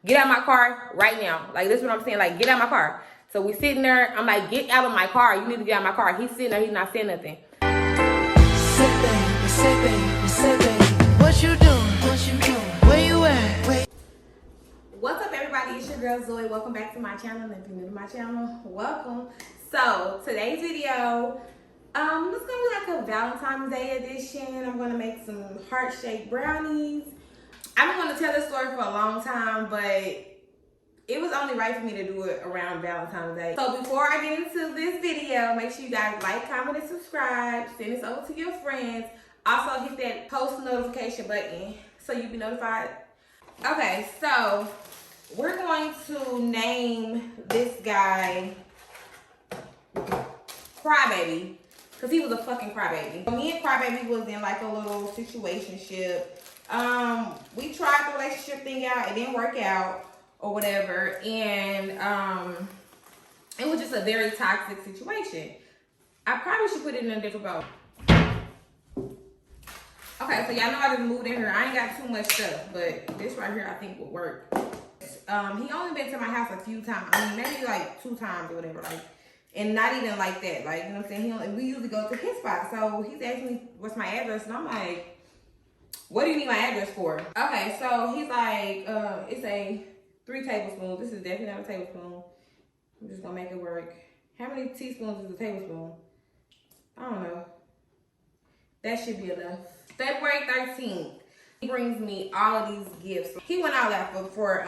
get out of my car right now. Like, this is what I'm saying. Like, get out of my car. So we sitting there. I'm like, get out of my car. You need to get out of my car. He's sitting there. He's not saying nothing. Say, baby, what you doing? Where you at? What's up, everybody? It's your girl Zoe. Welcome back to my channel. And if you're new to my channel, welcome. So today's video, it's gonna be like a Valentine's Day edition. I'm gonna make some heart-shaped brownies. I've been wanting to tell this story for a long time, but it was only right for me to do it around Valentine's Day. So before I get into this video, make sure you guys like, comment, and subscribe. Send this over to your friends. Also hit that post notification button so you'll be notified. Okay, so we're going to name this guy Crybaby, because he was a fucking crybaby. Me and Crybaby was in like a little situationship. We tried the relationship thing out. It didn't work out or whatever. And it was just a very toxic situation. I probably should put it in a different boat. Okay, so y'all know I just moved in here. I ain't got too much stuff, but this right here I think will work. He only been to my house a few times. I mean, maybe like 2 times or whatever. Like, and not even like that. Like, you know what I'm saying? We usually go to his spot. So he's asking me what's my address, and I'm like, what do you need my address for? Okay, so he's like, it's a 3 tablespoons. This is definitely not a tablespoon. I'm just gonna make it work. How many teaspoons is a tablespoon? I don't know. That should be enough. February 13th, he brings me all of these gifts. He went all out for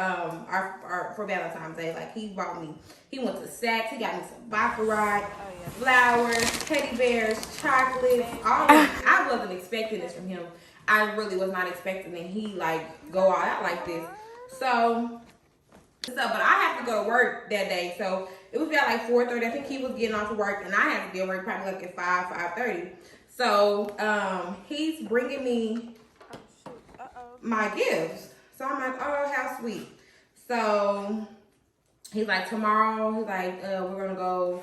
Valentine's Day. Like, he brought me, he went to Saks, he got me some baccarat, flowers, teddy bears, chocolates, all of it. I wasn't expecting this from him. I really was not expecting that he like go all out like this. So but I have to go to work that day. So it was about like 4:30. I think he was getting off of work, and I had to get work probably like at 5:30. So he's bringing me my gifts. So I'm like, oh, how sweet. So he's like, tomorrow, he's like, we're gonna go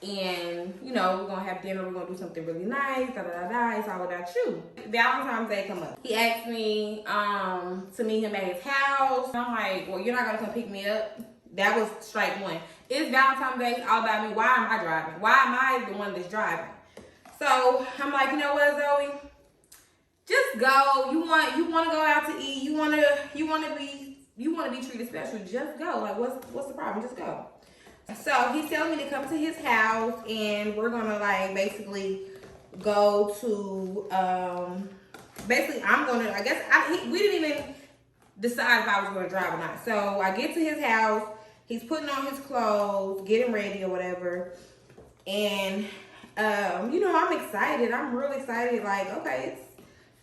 and, you know, we're gonna have dinner, we're gonna do something really nice, da da da da. It's all about you. Valentine's Day come up. He asked me to meet him at his house. I'm like, well, you're not gonna come pick me up. That was strike one. It's Valentine's Day, it's all about me. Why am I driving? Why am I the one that's driving? So I'm like, you know what, Zoe? Just go. You want to go out to eat. You want to be treated special. Just go. Like, what's the problem? Just go. So he's telling me to come to his house, and we're gonna like basically go to basically I'm gonna, I guess we didn't even decide if I was gonna drive or not. So I get to his house. He's putting on his clothes, getting ready or whatever, and you know, I'm excited. I'm really excited. Like, okay,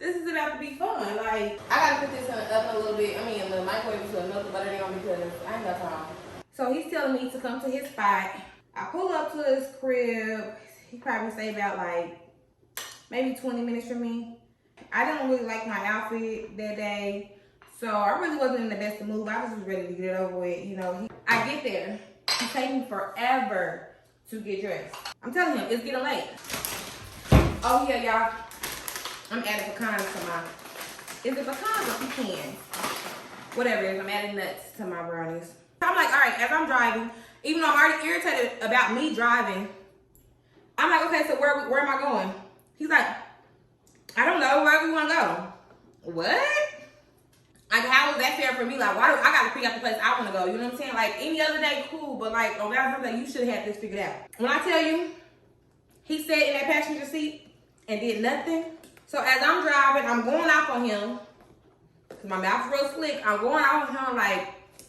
this is about to be fun. Like, I gotta put this in the oven a little bit. I mean, in the microwave to another butter down because I ain't got time. So he's telling me to come to his spot. I pull up to his crib. He probably stay about like maybe 20 minutes from me. I didn't really like my outfit that day, so I really wasn't in the best of mood. I was just ready to get it over with. You know, I get there. He takes me forever to get dressed. I'm telling him, it's getting late. Oh yeah, y'all. I'm adding pecans to my, is it pecans or pecans? Whatever it is, I'm adding nuts to my brownies. So I'm like, all right, as I'm driving, even though I'm already irritated about me driving, I'm like, okay, so where am I going? He's like, I don't know, wherever you want to go. What? Like, how is that fair for me? Like, why do I got to pick out the place I want to go? You know what I'm saying? Like, any other day, cool, but like, on Valentine's Day, you should have had this figured out. When I tell you, he sat in that passenger seat and did nothing. So as I'm driving, I'm going off on him, because my mouth's real slick. I'm going off on him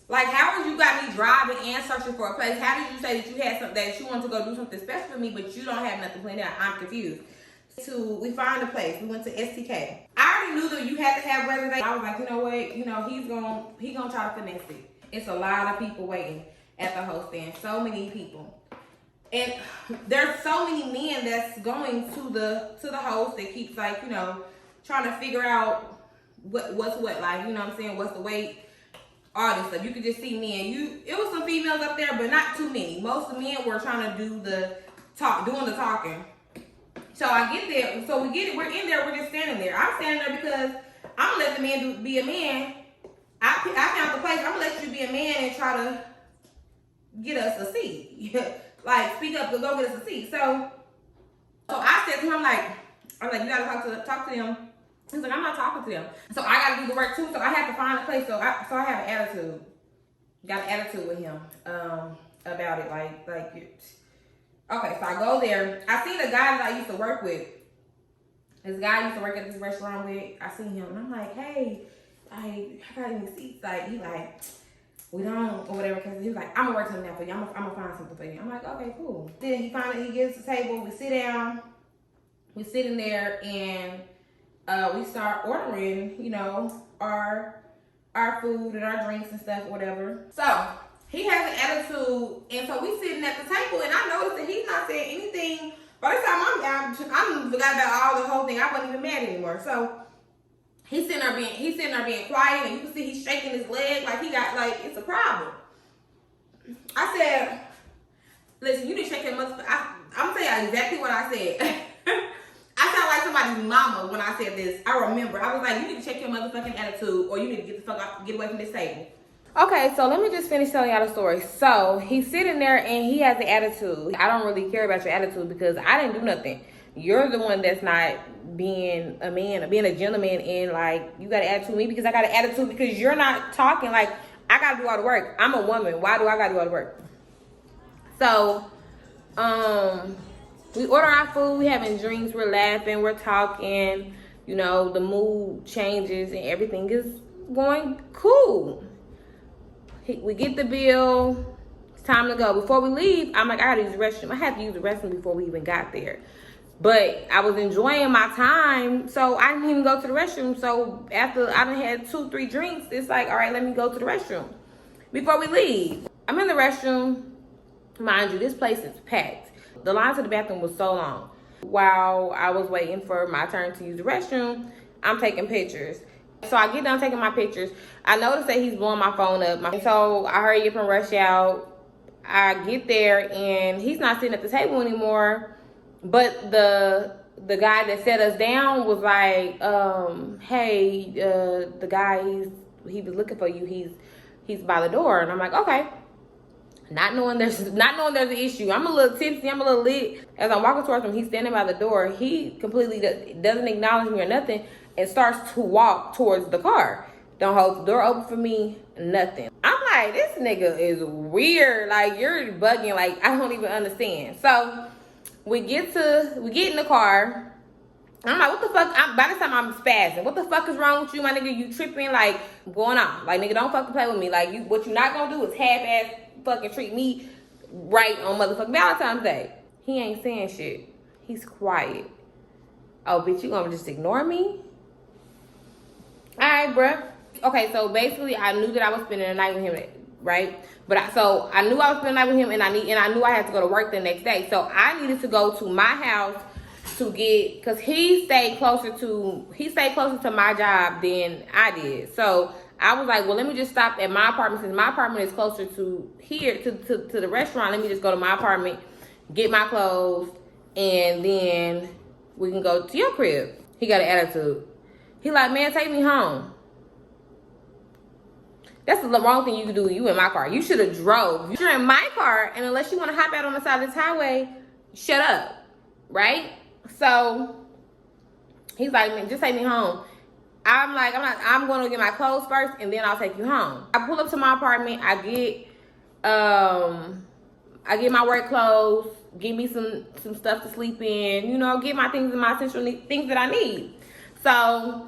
like, how would you got me driving and searching for a place? How did you say that you had something, that you wanted to go do something special for me, but you don't have nothing planned out? I'm confused. We found a place. We went to STK. I already knew that you had to have reservations. I was like, you know what? You know, he's gonna try to finesse it. It's a lot of people waiting at the host stand. So many people. And there's so many men that's going to the host that keeps like, you know, trying to figure out what's what, like, you know what I'm saying, what's the wait, all this stuff. You could just see men. It was some females up there, but not too many. Most of the men were trying to do doing the talking. So I get there. So we're in there. We're just standing there. I'm standing there because I'm gonna let the man be a man. I found the place. I'm gonna let you be a man and try to get us a seat. Like, speak up to go get us a seat. So I said to him, I'm like, you gotta talk to them. He's like, I'm not talking to them. So I gotta do the work too. So I have to find a place. So I have an attitude. Got an attitude with him about it. Okay, so I go there. I seen a guy that I used to work with. This guy I used to work at this restaurant with. I seen him and I'm like, hey, I got any seats? Like, he like, we don't, or whatever. Cause he was like, I'm gonna work something out for you. I'm gonna find something for you. I'm like, okay, cool. Then he gets the table. We sit down. We sit in there and we start ordering, you know, our food and our drinks and stuff, whatever. So he has an attitude, and so we sitting at the table, and I noticed that he's not saying anything. By the time I'm forgot about all the whole thing. I wasn't even mad anymore. So he's sitting there being quiet, and you can see he's shaking his leg like he got it's a problem. I said, listen, you didn't shake your motherfucker. I'm gonna tell you exactly what I said. I sound like somebody's mama when I said this. I remember. I was like, you need to check your motherfucking attitude, or you need to get the fuck out, get away from this table. Okay, so let me just finish telling y'all the story. So he's sitting there and he has the attitude. I don't really care about your attitude because I didn't do nothing. You're the one that's not being a man, being a gentleman, and like you got an attitude with me because I got an attitude because you're not talking. Like, I gotta do all the work. I'm a woman. Why do I gotta do all the work? So, we order our food, we having drinks, we're laughing, we're talking, you know, the mood changes and everything is going cool. We get the bill, it's time to go. Before we leave, I'm like, I gotta use the restroom. I had to use the restroom before we even got there. But I was enjoying my time, so I didn't even go to the restroom. So after I done had 2-3 drinks, it's like, all right, let me go to the restroom before we leave. I'm in the restroom. Mind you, this place is packed. The line to the bathroom was so long. While I was waiting for my turn to use the restroom, I'm taking pictures. So I get done taking my pictures. I noticed that he's blowing my phone up. So I hurry up and rush out. I get there and he's not sitting at the table anymore. But the guy that set us down was like, hey, the guy he was looking for you. He's by the door. And I'm like, okay. Not knowing there's an issue. I'm a little tipsy. I'm a little lit. As I'm walking towards him, he's standing by the door. He completely doesn't acknowledge me or nothing and starts to walk towards the car. Don't hold the door open for me, nothing. I'm like, this nigga is weird. Like, you're bugging. Like, I don't even understand. So we get in the car. I'm like, what the fuck? By this time, I'm spazzing. What the fuck is wrong with you, my nigga? You tripping, like, going on. Like, nigga, don't fucking play with me. Like, what you not gonna do is half-ass fucking treat me right on motherfucking Valentine's Day. He ain't saying shit. He's quiet. Oh, bitch, you gonna just ignore me? Alright, bruh. Okay, so basically I knew that I was spending the night with him, right? But I knew I was spending the night with him and I knew I had to go to work the next day. So I needed to go to my house to get, cause he stayed closer to my job than I did. So I was like, well, let me just stop at my apartment since my apartment is closer to here to the restaurant. Let me just go to my apartment, get my clothes, and then we can go to your crib. He got an attitude. He like, man, take me home. That's the wrong thing you can do. You in my car. You should have drove. You're in my car, and unless you want to hop out on the side of this highway, shut up, right? So he's like, man, just take me home. I'm like, I'm going to get my clothes first, and then I'll take you home. I pull up to my apartment. I get my work clothes, give me some stuff to sleep in, you know, get my things and my essential things that I need. So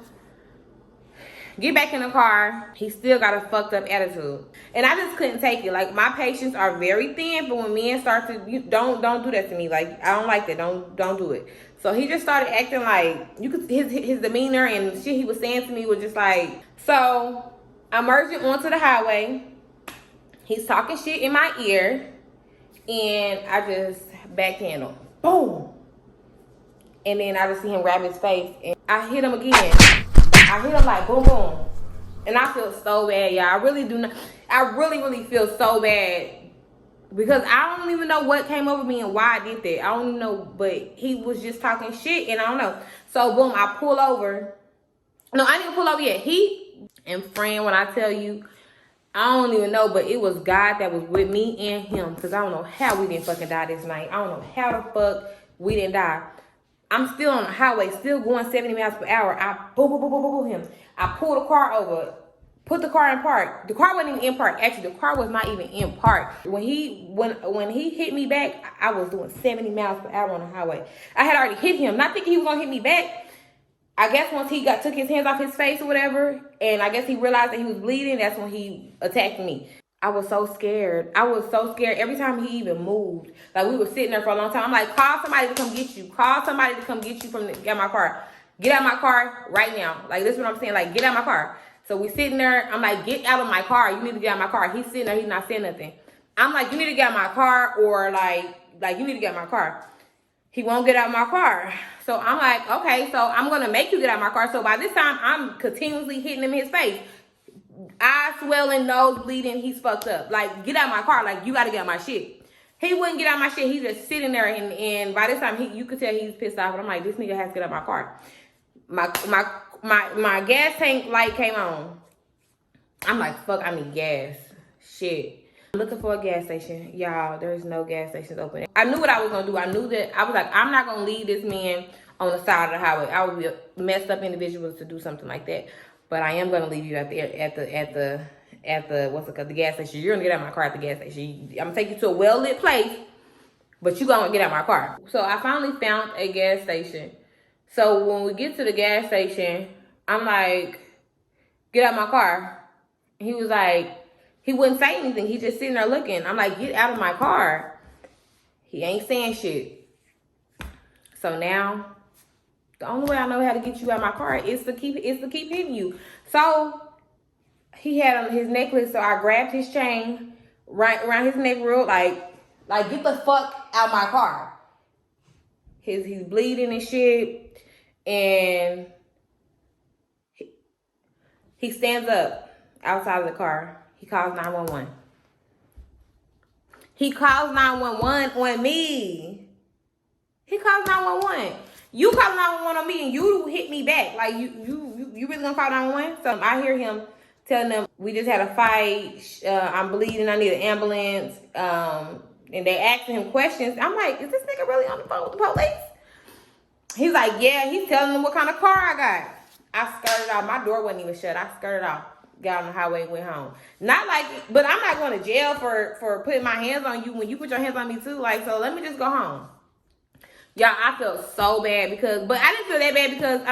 get back in the car. He still got a fucked up attitude, and I just couldn't take it. Like, my patience are very thin, but when men start to, don't do that to me. Like, I don't like that. Don't do it. So he just started acting like, you could, his demeanor and shit he was saying to me was just like, so I'm merging onto the highway. He's talking shit in my ear, and I just backhand him. Boom. And then I just see him grab his face, and I hit him again. I hit him like boom, boom. And I feel so bad, y'all. I really do not. I really feel so bad. Because I don't even know what came over me and why I did that. I don't even know. But he was just talking shit, and I don't know. So, boom, I pull over. No, I didn't pull over yet. And friend, when I tell you, I don't even know, but it was God that was with me and him. Because I don't know how we didn't fucking die this night. I don't know how the fuck we didn't die. I'm still on the highway, still going 70 miles per hour. I boom, boom, boom, boom, boom, boom him. I pulled the car over, put the car in park. The car wasn't even in park. Actually, the car was not even in park. When he hit me back, I was doing 70 miles per hour on the highway. I had already hit him, not thinking he was gonna hit me back. I guess once he took his hands off his face or whatever, and I guess he realized that he was bleeding, that's when he attacked me. I was so scared. I was so scared every time he even moved. Like, we were sitting there for a long time. I'm like, call somebody to come get you. Call somebody to come get you get my car. Get out of my car right now. Like, this is what I'm saying. Like, get out of my car. So we sitting there. I'm like, get out of my car. You need to get out of my car. He's sitting there. He's not saying nothing. I'm like, you need to get out of my car, or like you need to get out of my car. He won't get out of my car. So I'm like, okay, so I'm going to make you get out of my car. So by this time, I'm continuously hitting him in his face. Eyes swelling, nose bleeding, he's fucked up. Like, get out of my car. Like, you got to get out my shit. He wouldn't get out my shit. He's just sitting there, and by this time, you could tell he's pissed off. And I'm like, this nigga has to get out my car. My gas tank light came on. I'm like, fuck, I need gas. Shit. I'm looking for a gas station. Y'all, there's no gas stations open. I knew what I was going to do. I knew that. I was like, I'm not going to leave this man on the side of the highway. I would be a messed up individual to do something like that. But I am going to leave you at the what's it called, the gas station. You're going to get out of my car at the gas station. I'm going to take you to a well-lit place, but you're going to get out of my car. So I finally found a gas station. So when we get to the gas station, I'm like, get out of my car. He was like, he wouldn't say anything. He just sitting there looking. I'm like, get out of my car. He ain't saying shit. So now, the only way I know how to get you out of my car is to keep hitting you. So he had on his necklace, so I grabbed his chain right around his neck real like get the fuck out of my car. He's bleeding and shit, and he stands up outside of the car. He calls 911. He calls 911 on me. He calls 911. You call 911 on me and you hit me back. Like, you really gonna call 911? So I hear him telling them, we just had a fight. I'm bleeding. I need an ambulance. And they asking him questions. I'm like, is this nigga really on the phone with the police? He's like, yeah. He's telling them what kind of car I got. I skirted off. My door wasn't even shut. I skirted off. Got on the highway and went home. Not like, but I'm not going to jail for putting my hands on you when you put your hands on me too. Like, so let me just go home. Y'all, I felt so bad but I didn't feel that bad because,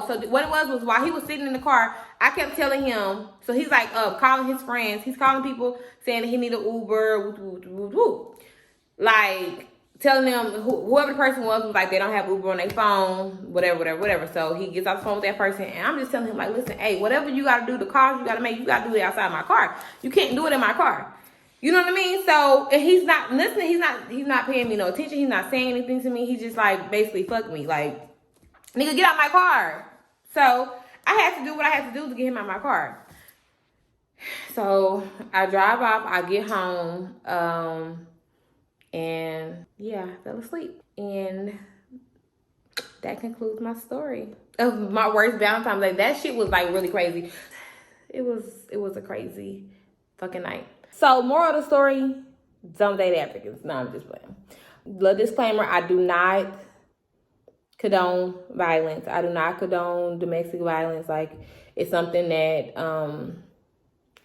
so what it was while he was sitting in the car, I kept telling him, so he's like, calling his friends. He's calling people saying that he need an Uber, like, telling them, whoever the person was like, they don't have Uber on their phone, whatever. So he gets off the phone with that person, and I'm just telling him, like, listen, hey, whatever you got to do, the calls you got to make, you got to do it outside my car. You can't do it in my car. You know what I mean? So he's not listening. He's not paying me no attention. He's not saying anything to me. He just, like, basically fuck me. Like, nigga, get out my car. So I had to do what I had to do to get him out my car. So I drive off. I get home. And yeah, I fell asleep. And that concludes my story of my worst Valentine's. Like, that shit was like really crazy. It was a crazy fucking night. So moral of the story, don't date Africans. No, I'm just playing. The disclaimer, I do not condone violence. I do not condone domestic violence. Like, it's something that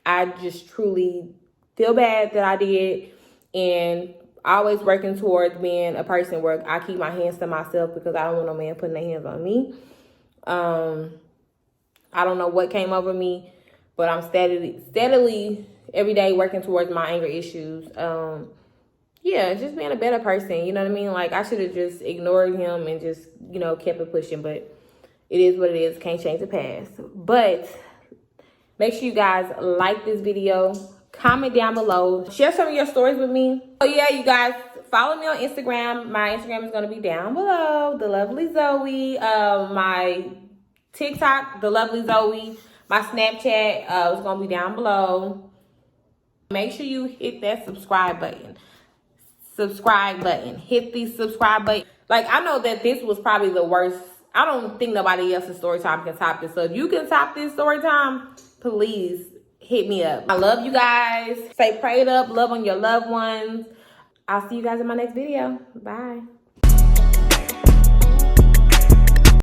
I just truly feel bad that I did, and always working towards being a person where I keep my hands to myself because I don't want no man putting their hands on me. I don't know what came over me, but I'm steadily every day working towards my anger issues. Yeah, just being a better person. You know what I mean? Like, I should have just ignored him and just, kept it pushing. But it is what it is. Can't change the past. But make sure you guys like this video. Comment down below. Share some of your stories with me. So yeah, you guys, follow me on Instagram. My Instagram is going to be down below. The Lovely Zoe. My TikTok, The Lovely Zoe. My Snapchat is going to be down below. Make sure you hit that subscribe button. Hit the subscribe button. Like, I know that this was probably the worst. I don't think nobody else's story time can top this. So if you can top this story time, please hit me up. I love you guys. Stay prayed up. Love on your loved ones. I'll see you guys in my next video. Bye.